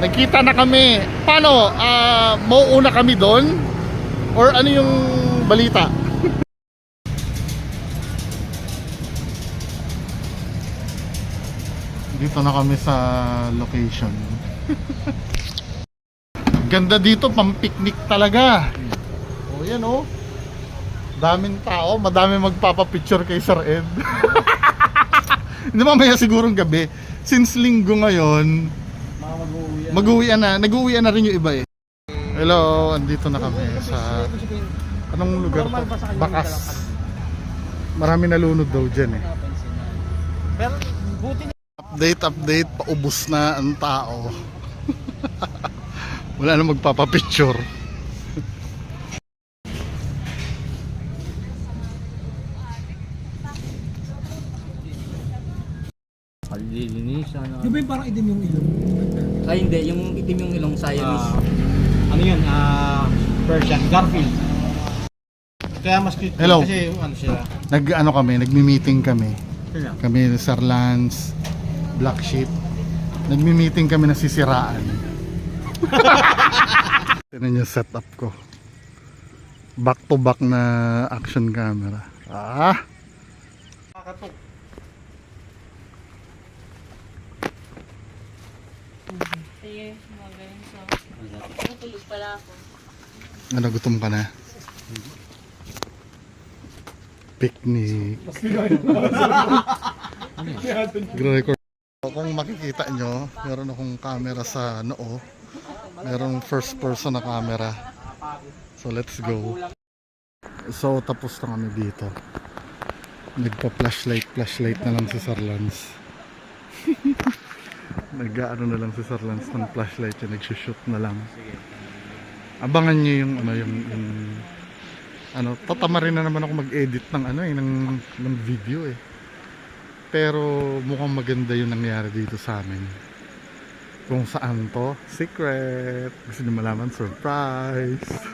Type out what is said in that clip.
Nagkita na kami. Paano? Mauuna kami doon? Or ano yung balita? Dito na kami sa location. Ganda dito, pang-picnic talaga. Oh, yan oh. Daming tao, madami magpapapicture kay Sir Ed. Hindi, mamaya sigurong gabi. Since linggo ngayon, mag-uwian na. Nag-uwian na rin yung iba eh. Hello, andito na kami sa anong lugar to? Bakas. Marami nalunod daw dyan eh. Pero buti Update, paubos na ang tao. Wala na magpapapicture. palilinisan. Di ba yung parang itim yung ilong? Ay hindi, yung itim yung ilong Siamese. Ano yun? Persian Garfield. Kaya mas cute Hello. kasi ano sila. Nagmi-meeting kami. Sila. Kami Sir Lance, Black Sheep. Nagmi-meeting kami na sisiraan. Tignan yung setup ko. Back to back na action camera. Kakatok. Sige, magaling sa... Natulog pala ako. Ano, gutom ka na? Picnic. Record. Kung makikita nyo, meron akong camera sa noo. Merong first person na camera. So let's go. So tapos na kami dito. Nagpa-flashlight na lang si Sir Lance. Nag-ano na lang si Sir Lance ng flashlight, yung nagsushoot na lang. Abangan nyo yung tatama rin na naman ako mag-edit ng ng video eh. Pero mukhang maganda yung nangyari dito sa amin. Kung saan to, secret. Gusto nyo malaman, surprise.